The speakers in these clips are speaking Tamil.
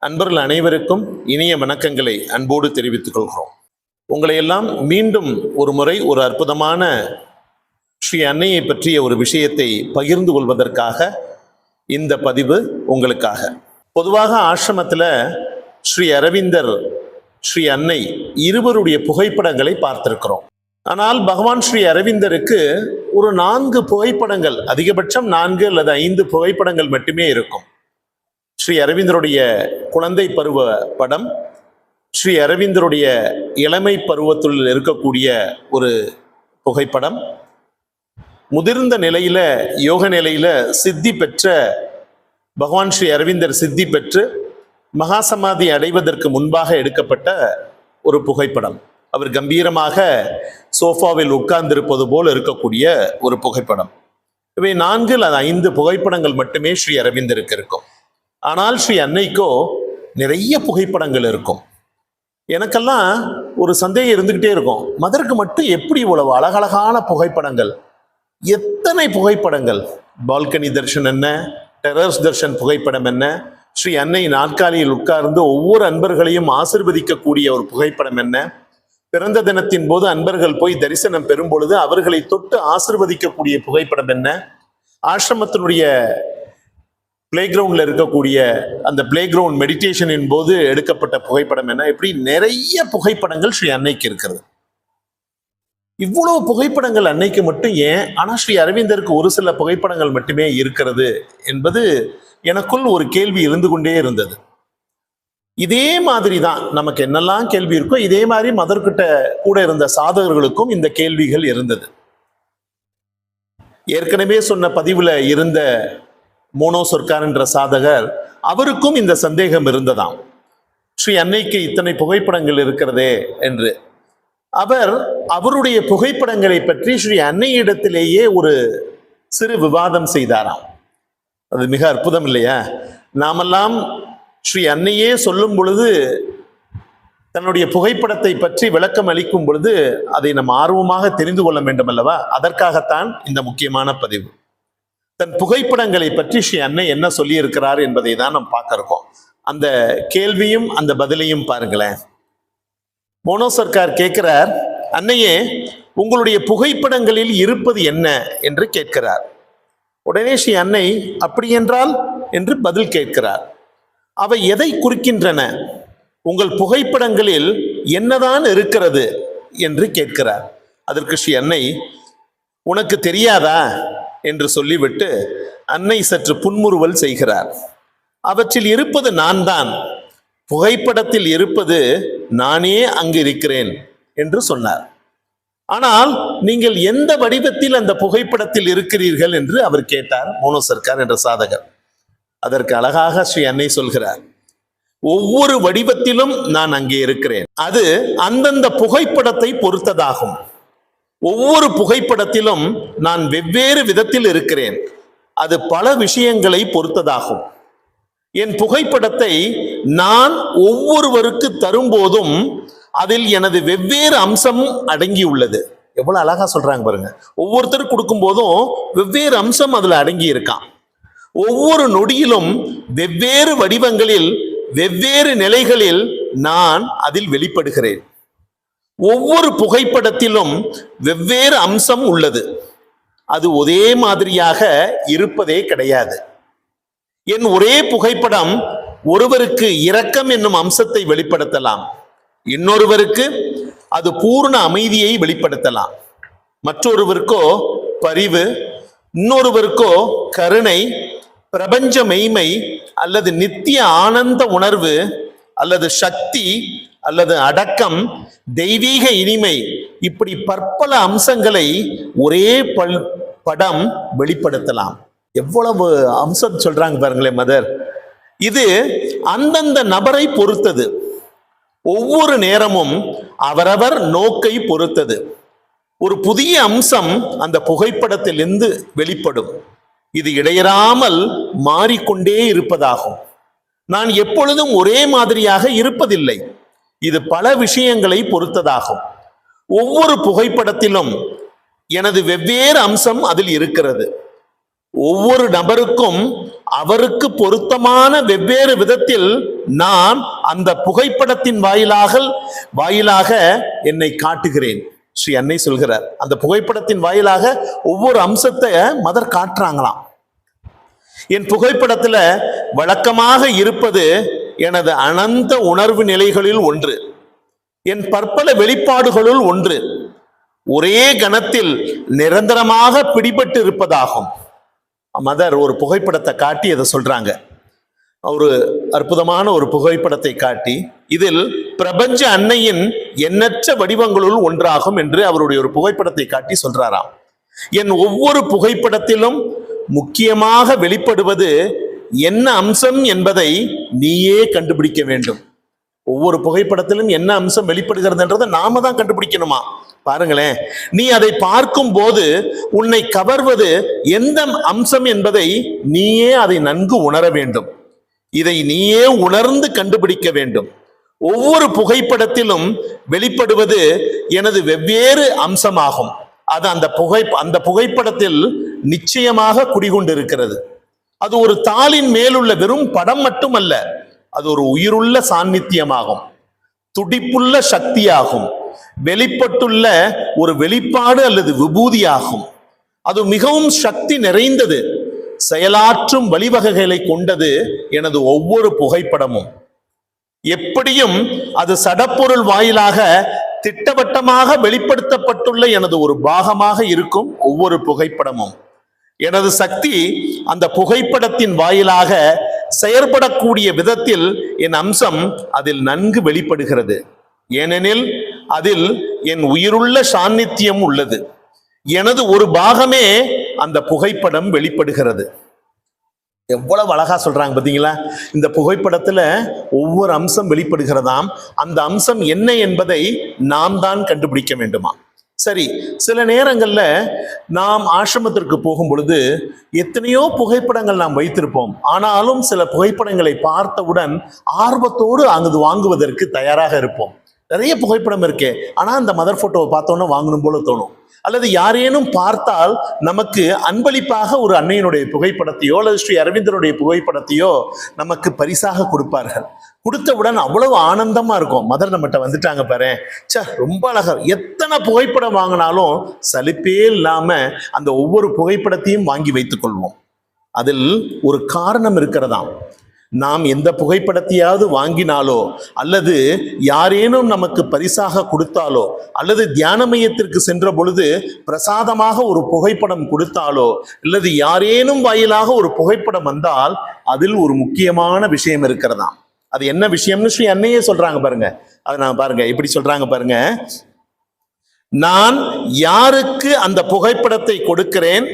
அன்பர்கள் அனைவருக்கும் இனிய வணக்கங்களை அன்போடு தெரிவித்துக் கொள்கிறோம். உங்களை எல்லாம் மீண்டும் ஒரு முறை ஒரு அற்புதமான ஸ்ரீ அன்னையை பற்றிய ஒரு விஷயத்தை பகிர்ந்து கொள்வதற்காக இந்த பதிவு உங்களுக்காக. பொதுவாக ஆசிரமத்தில் ஸ்ரீ அரவிந்தர், ஸ்ரீ அன்னை இருவருடைய புகைப்படங்களை பார்த்திருக்கிறோம். ஆனால் பகவான் ஸ்ரீ அரவிந்தருக்கு ஒரு 4 புகைப்படங்கள், அதிகபட்சம் 4 அல்லது 5 புகைப்படங்கள் மட்டுமே இருக்கும். ஸ்ரீ அரவிந்தருடைய குழந்தை பருவ படம், ஸ்ரீ அரவிந்தருடைய இளமை பருவத்தில் இருக்கக்கூடிய ஒரு புகைப்படம், முதிர்ந்த நிலையில யோக நிலையில சித்தி பெற்ற பகவான் ஸ்ரீ அரவிந்தர் சித்தி பெற்று மகாசமாதி அடைவதற்கு முன்பாக எடுக்கப்பட்ட ஒரு புகைப்படம். அவர் கம்பீரமாக சோஃபாவில் உட்கார்ந்திருப்பது போல் இருக்கக்கூடிய ஒரு புகைப்படம். இவை 4 அல்லது 5 புகைப்படங்கள் மட்டுமே ஸ்ரீ அரவிந்தருக்கு இருக்கும். ஆனால் ஸ்ரீ அன்னைக்கோ நிறைய புகைப்படங்கள் இருக்கும். எனக்கெல்லாம் ஒரு சந்தேகம் இருந்துகிட்டே இருக்கும், மதருக்கு மட்டும் எப்படி இவ்வளவு அழகழகான புகைப்படங்கள், எத்தனை புகைப்படங்கள்? பால்கனி தர்ஷன் என்ன, டெரஸ் தர்ஷன் புகைப்படம் என்ன, ஸ்ரீ அன்னை நாற்காலியில் உட்கார்ந்து ஒவ்வொரு அன்பர்களையும் ஆசிர்வதிக்கக்கூடிய ஒரு புகைப்படம் என்ன, பிறந்த தினத்தின் போது அன்பர்கள் போய் தரிசனம் பெறும் பொழுது அவர்களை தொட்டு ஆசிர்வதிக்கக்கூடிய புகைப்படம் என்ன, ஆசிரமத்தினுடைய பிளே கிரவுண்ட்ல இருக்கக்கூடிய அந்த பிளே கிரவுண்ட் மெடிடேஷனின் போது எடுக்கப்பட்ட புகைப்படம் என்ன, இப்படி நிறைய புகைப்படங்கள் ஸ்ரீ அன்னைக்கு இருக்கிறது. இவ்வளவு புகைப்படங்கள் அன்னைக்கு மட்டும் ஏன், ஆனா ஸ்ரீ அரவிந்தருக்கு ஒரு சில புகைப்படங்கள் மட்டுமே இருக்கிறது என்பது எனக்குள் ஒரு கேள்வி இருந்து கொண்டே இருந்தது. இதே மாதிரி தான் நமக்கு என்னெல்லாம் கேள்வி இருக்கோ, இதே மாதிரி மதர்கிட்ட கூட இருந்த சாதகர்களுக்கும் இந்த கேள்விகள் இருந்தது. ஏற்கனவே சொன்ன பதிவுல இருந்த மோனோ சொர்க்கார் என்ற சாதகர், அவருக்கும் இந்த சந்தேகம் இருந்ததாம், ஸ்ரீ அன்னைக்கு இத்தனை புகைப்படங்கள் இருக்கிறதே என்று. அவர் அவருடைய புகைப்படங்களை பற்றி ஸ்ரீ அன்னையிடத்திலேயே ஒரு சிறு விவாதம் செய்தாராம். அது மிக அற்புதம் இல்லையா? நாமெல்லாம் ஸ்ரீ அன்னையே சொல்லும் பொழுது, தன்னுடைய புகைப்படத்தை பற்றி விளக்கம் அளிக்கும் பொழுது அதை நம்ம ஆர்வமாக தெரிந்து கொள்ள வேண்டும் அல்லவா? அதற்காகத்தான் இந்த முக்கியமான பதிவு. தன் புகைப்படங்களை பற்றி ஸ்ரீ அன்னை என்ன சொல்லி இருக்கிறார் என்பதை தான் நாம் பார்க்க இருக்கோம். அந்த கேள்வியும் அந்த பதிலையும் பாருங்களேன். மோனோ சர்க்கார் கேட்கிறார், அன்னையே உங்களுடைய புகைப்படங்களில் இருப்பது என்ன என்று கேட்கிறார். உடனே ஸ்ரீ அன்னை அப்படி என்றால் என்று பதில் கேட்கிறார். அவை எதை குறிக்கின்றன? உங்கள் புகைப்படங்களில் என்னதான் இருக்கிறது என்று கேட்கிறார். அதற்கு ஸ்ரீ அன்னை, உனக்கு தெரியாதா என்று சொல்லிவிட்டு அன்னை சற்று புன்முறுவல் செய்கிறார். அவற்றில் இருப்பது நான் தான், புகைப்படத்தில் இருப்பது நானே அங்கு இருக்கிறேன் என்று சொன்னார். ஆனால் நீங்கள் எந்த வடிவத்தில் அந்த புகைப்படத்தில் இருக்கிறீர்கள் என்று அவர் கேட்டார், மோனோ சர்க்கார் என்ற சாதகர். அதற்கு அழகாக ஸ்ரீ அன்னை சொல்கிறார், ஒவ்வொரு வடிவத்திலும் நான் அங்கே இருக்கிறேன். அது அந்தந்த புகைப்படத்தை பொறுத்ததாகும். ஒவ்வொரு புகைப்படத்திலும் நான் வெவ்வேறு விதத்தில் இருக்கிறேன். அது பல விஷயங்களை பொறுத்ததாகும். என் புகைப்படத்தை நான் ஒவ்வொருவருக்கு தரும்போதும் அதில் எனது வெவ்வேறு அம்சம் அடங்கியுள்ளது. எவ்வளவு அழகா சொல்றாங்க பாருங்க. ஒவ்வொருத்தரும் கொடுக்கும் போதும் வெவ்வேறு அம்சம் அதுல அடங்கி இருக்கான். ஒவ்வொரு நொடியிலும் வெவ்வேறு வடிவங்களில் வெவ்வேறு நிலைகளில் நான் அதில் வெளிப்படுகிறேன். ஒவ்வொரு புகைப்படத்திலும் வெவ்வேறு அம்சம் உள்ளது. அது ஒரே மாதிரியாக இருப்பதே கிடையாது. என் ஒரே புகைப்படம் ஒருவருக்கு இரக்கம் என்னும் அம்சத்தை வெளிப்படுத்தலாம், இன்னொருவருக்கு அது பூர்ண அமைதியை வெளிப்படுத்தலாம், மற்றொருவருக்கோ பரிவு, இன்னொருவருக்கோ கருணை, பிரபஞ்ச மெய்மை அல்லது நித்திய ஆனந்த உணர்வு அல்லது சக்தி அல்லது அடக்கம், தெய்வீக இனிமை, இப்படி பற்பல அம்சங்களை ஒரே படம் வெளிப்படுத்தலாம். எவ்வளவு அம்சம் சொல்றாங்க பாருங்களேன் மதர். இது அந்தந்த நபரை பொறுத்தது. ஒவ்வொரு நேரமும் அவரவர் நோக்கை பொறுத்தது. ஒரு புதிய அம்சம் அந்த புகைப்படத்திலிருந்து வெளிப்படும். இது இடையறாமல் மாறிக்கொண்டே இருப்பதாகும். நான் எப்பொழுதும் ஒரே மாதிரியாக இருப்பதில்லை. இது பல விஷயங்களை பொறுத்ததாகும். ஒவ்வொரு புகைப்படத்திலும் எனது வெவ்வேறு அம்சம் அதில் இருக்கிறது. ஒவ்வொரு நபருக்கும் அவருக்கு பொருத்தமான வெவ்வேறு விதத்தில் நான் அந்த புகைப்படத்தின் வாயிலாக என்னை காட்டுகிறேன். ஸ்ரீ அன்னை சொல்கிறார், அந்த புகைப்படத்தின் வாயிலாக ஒவ்வொரு அம்சத்தை மதர் காட்டுறாங்களாம். என் புகைப்படத்துல வழக்கமாக இருப்பது எனது அனந்த உணர்வு நிலைகளில் ஒன்று, என் பற்பல வெளிப்பாடுகளுள் ஒன்று, ஒரே கணத்தில் நிரந்தரமாக பிடிபட்டு இருப்பதாகும். மதர் ஒரு புகைப்படத்தை காட்டி அதை சொல்றாங்க. ஒரு அற்புதமான ஒரு புகைப்படத்தை காட்டி, இதில் பிரபஞ்ச அன்னையின் எண்ணற்ற வடிவங்களுள் ஒன்றாகும் என்று அவருடைய ஒரு புகைப்படத்தை காட்டி சொல்றாராம். என் ஒவ்வொரு புகைப்படத்திலும் முக்கியமாக வெளிப்படுவது என்ன அம்சம் என்பதை நீயே கண்டுபிடிக்க வேண்டும். ஒவ்வொரு புகைப்படத்திலும் என்ன அம்சம் வெளிப்படுகிறதுன்றதை நாம தான் கண்டுபிடிக்கணுமா? பாருங்களேன், நீ அதை பார்க்கும் போது உன்னை கவர்வது எந்த அம்சம் என்பதை நீயே அதை நன்கு உணர வேண்டும். இதை நீயே உணர்ந்து கண்டுபிடிக்க வேண்டும். ஒவ்வொரு புகைப்படத்திலும் வெளிப்படுவது எனது வெவ்வேறு அம்சமாகும். அது அந்த புகைப்படத்தில் நிச்சயமாக குடிகொண்டிருக்கிறது. அது ஒரு தாளின் மேலுள்ள வெறும் படம் மட்டுமல்ல, அது ஒரு உயிருள்ள சாநித்தியமாகும், துடிப்புள்ள சக்தியாகும், வெளிப்பட்டுள்ள ஒரு வெளிப்பாடு அல்லது விபூதியாகும். அது மிகவும் சக்தி நிறைந்தது, செயலாற்றும் வழிவகைகளை கொண்டது எனது ஒவ்வொரு புகைப்படமும். எப்படியும் அது சடப்பொருள் வாயிலாக திட்டவட்டமாக வெளிப்படுத்தப்பட்டுள்ள எனது ஒரு பாகமாக இருக்கும் ஒவ்வொரு புகைப்படமும். எனது சக்தி அந்த புகைப்படத்தின் வாயிலாக செயற்படக்கூடிய விதத்தில் என் அம்சம் அதில் நன்கு வெளிப்படுகிறது. ஏனெனில் அதில் என் உயிருள்ள சாநித்தியம் உள்ளது. எனது ஒரு பாகமே அந்த புகைப்படம் வெளிப்படுகிறது. எவ்வளவு அழகா சொல்றாங்க பாத்தீங்களா? இந்த புகைப்படத்துல ஒவ்வொரு அம்சம் வெளிப்படுகிறதாம். அந்த அம்சம் என்ன என்பதை நாம் தான் கண்டுபிடிக்க வேண்டுமா? சரி, சில நேரங்கள்ல நாம் ஆசிரமத்திற்கு போகும் பொழுது எத்தனையோ புகைப்படங்கள் நாம் வைத்திருப்போம். ஆனாலும் சில புகைப்படங்களை பார்த்தவுடன் ஆர்வத்தோடு அங்கு வாங்குவதற்கு தயாராக இருப்போம். நிறைய புகைப்படம் இருக்கே, ஆனா அந்த மதர் போட்டோவை பார்த்தோன்னா வாங்கணும் போல தோணும். அல்லது யாரேனும் பார்த்தால் நமக்கு அன்பளிப்பாக ஒரு அன்னையினுடைய புகைப்படத்தையோ அல்லது ஸ்ரீ அரவிந்தருடைய புகைப்படத்தையோ நமக்கு பரிசாக கொடுப்பார்கள். கொடுத்தவுடன் அவ்வளவு ஆனந்தமா இருக்கும். மதர் நம்மகிட்ட வந்துட்டாங்க பாரு, ரொம்ப அழகா. எத்தனை புகைப்படம் வாங்கினாலும் சலிப்பே இல்லாம அந்த ஒவ்வொரு புகைப்படத்தையும் வாங்கி வைத்துக் கொள்வோம். அதில் ஒரு காரணம் இருக்கிறதாம். நாம் எந்த புகைப்படத்தையாவது வாங்கினாலோ அல்லது யாரேனும் நமக்கு பரிசாக கொடுத்தாலோ அல்லது தியான மையத்திற்கு சென்ற பொழுது பிரசாதமாக ஒரு புகைப்படம் கொடுத்தாலோ அல்லது யாரேனும் வாயிலாக ஒரு புகைப்படம் வந்தால் அதில் ஒரு முக்கியமான விஷயம் இருக்கிறதாம். அது என்ன விஷயம்னு ஸ்ரீ அன்னையே சொல்றாங்க பாருங்க. அது நான் பாருங்க இப்படி சொல்றாங்க பாருங்க. நான் யாருக்கு அந்த புகைப்படத்தை கொடுக்கிறேன்,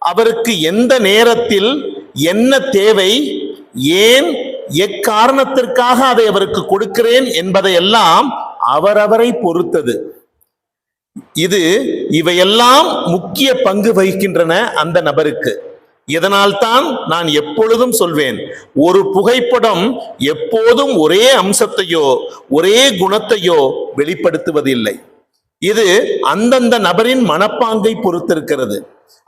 அவருக்கு எந்த நேரத்தில் என்ன தேவை, ஏன் எக்காரணத்திற்காக அதை அவருக்கு கொடுக்கிறேன் என்பதையெல்லாம் அவரவரை பொறுத்தது. இவையெல்லாம் முக்கிய பங்கு வகிக்கின்றன அந்த நபருக்கு. இதனால்தான் நான் எப்பொழுதும் சொல்வேன், ஒரு புகைப்படம் எப்போதும் ஒரே அம்சத்தையோ ஒரே குணத்தையோ வெளிப்படுத்துவதில்லை. இது அந்தந்த நபரின் மனப்பாங்கை பொறுத்திருக்கிறது,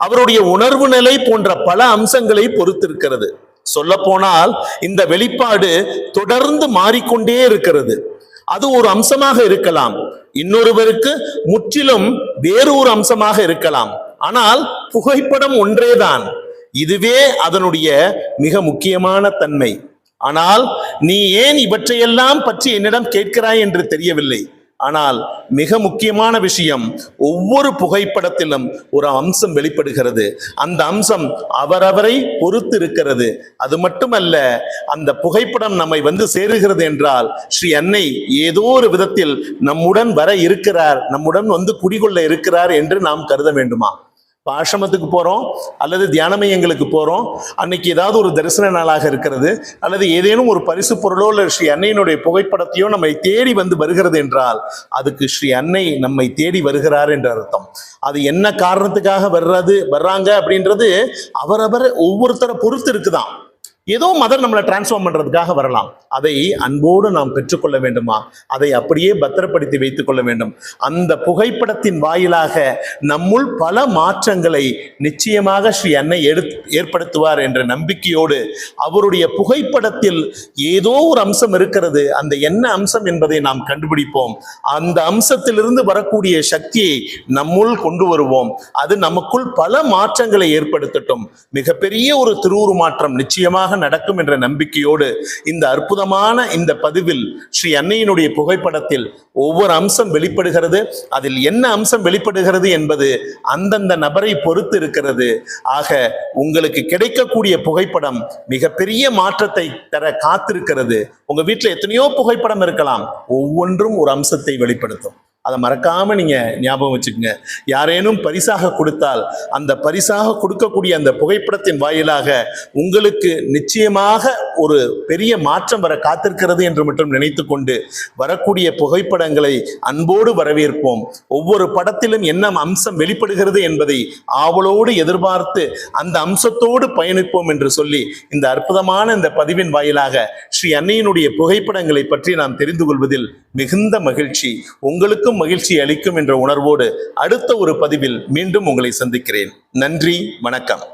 அவருடைய உணர்வு நிலை போன்ற பல அம்சங்களை பொறுத்திருக்கிறது. சொல்ல போனால் இந்த வெளிப்பாடு தொடர்ந்து மாறிக்கொண்டே இருக்கிறது. அது ஒரு அம்சமாக இருக்கலாம், இன்னொருவருக்கு முற்றிலும் வேறு ஒரு அம்சமாக இருக்கலாம். ஆனால் புகைப்படம் ஒன்றேதான். இதுவே அதனுடைய மிக முக்கியமான தன்மை. ஆனால் நீ ஏன் இவற்றையெல்லாம் பற்றி என்னிடம் கேட்கிறாய் என்று தெரியவில்லை. ஆனால் மிக முக்கியமான விஷயம், ஒவ்வொரு புகைப்படத்திலும் ஒரு அம்சம் வெளிப்படுகிறது. அந்த அம்சம் அவரவரை பொறுத்து இருக்கிறது. அது மட்டுமல்ல, அந்த புகைப்படம் நம்மை வந்து சேருகிறது என்றால் ஸ்ரீ அன்னை ஏதோ ஒரு விதத்தில் நம்முடன் வர இருக்கிறார், நம்முடன் வந்து குடிகொள்ள இருக்கிறார் என்று நாம் கருத வேண்டுமா? ஆசிரமத்துக்கு போறோம் அல்லது தியான மையங்களுக்கு போறோம், அன்னைக்கு ஏதாவது ஒரு தரிசன நாளாக இருக்கிறது அல்லது ஏதேனும் ஒரு பரிசு பொருளோ இல்லை ஸ்ரீ அன்னையினுடைய புகைப்படத்தையோ நம்மை தேடி வந்து வருகிறது என்றால் அதுக்கு ஸ்ரீ அன்னை நம்மை தேடி வருகிறார் என்ற அர்த்தம். அது என்ன காரணத்துக்காக வர்றாங்க அப்படின்றது அவரவர் ஒவ்வொருத்தரை பொறுத்து இருக்குதான். ஏதோ மதர் நம்மளை டிரான்ஸ்ஃபார்ம் பண்றதுக்காக வரலாம். அதை அன்போடு நாம் பெற்றுக்கொள்ள வேண்டுமா? அதை அப்படியே பத்திரப்படுத்தி வைத்துக் கொள்ள வேண்டும். அந்த புகைப்படத்தின் வாயிலாக நம்முள் பல மாற்றங்களை நிச்சயமாக ஸ்ரீ அன்னை ஏற்படுத்துவார் என்ற நம்பிக்கையோடு, அவருடைய புகைப்படத்தில் ஏதோ ஒரு அம்சம் இருக்கிறது, அந்த என்ன அம்சம் என்பதை நாம் கண்டுபிடிப்போம். அந்த அம்சத்திலிருந்து வரக்கூடிய சக்தியை நம்முள் கொண்டு வருவோம். அது நமக்குள் பல மாற்றங்களை ஏற்படுத்தட்டும். மிகப்பெரிய ஒரு திருவுருமாற்றம் நிச்சயமாக நடக்கும் என்ற நம்பிக்கையோடு இந்த அற்புதமான இந்த பதிவில் ஸ்ரீ அன்னையினுடைய புகைப்படத்தில் ஒவ்வொரு அம்சம் வெளிப்படுகிறது. அதில் என்ன அம்சம் வெளிப்படுகிறது என்பது அந்தந்த நபரை பொறுத்து இருக்கிறது. ஆக உங்களுக்கு கிடைக்கக்கூடிய புகைப்படம் மிகப்பெரிய மாற்றத்தை தர காத்திருக்கிறது. உங்க வீட்டில் எத்தனையோ புகைப்படம் இருக்கலாம், ஒவ்வொன்றும் ஒரு அம்சத்தை வெளிப்படுத்தும். அதை மறக்காம நீங்க ஞாபகம் வச்சுக்கோங்க. யாரேனும் பரிசாக கொடுத்தால் அந்த பரிசாக கொடுக்கக்கூடிய அந்த புகைப்படத்தின் வாயிலாக உங்களுக்கு நிச்சயமாக ஒரு பெரிய மாற்றம் வர காத்திருக்கிறது என்று மட்டும் நினைத்து கொண்டு வரக்கூடிய புகைப்படங்களை அன்போடு வரவேற்போம். ஒவ்வொரு படத்திலும் என்ன அம்சம் வெளிப்படுகிறது என்பதை ஆவலோடு எதிர்பார்த்து அந்த அம்சத்தோடு பயணிப்போம் என்று சொல்லி இந்த அற்புதமான இந்த பதிவின் வாயிலாக ஸ்ரீ அன்னையினுடைய புகைப்படங்களை பற்றி நாம் தெரிந்து கொள்வதில் மிகுந்த மகிழ்ச்சி. உங்களுக்கும் மகிழ்ச்சி அளிக்கும் என்ற உணர்வோடு அடுத்த ஒரு பதிவில் மீண்டும் உங்களை சந்திக்கிறேன். நன்றி, வணக்கம்.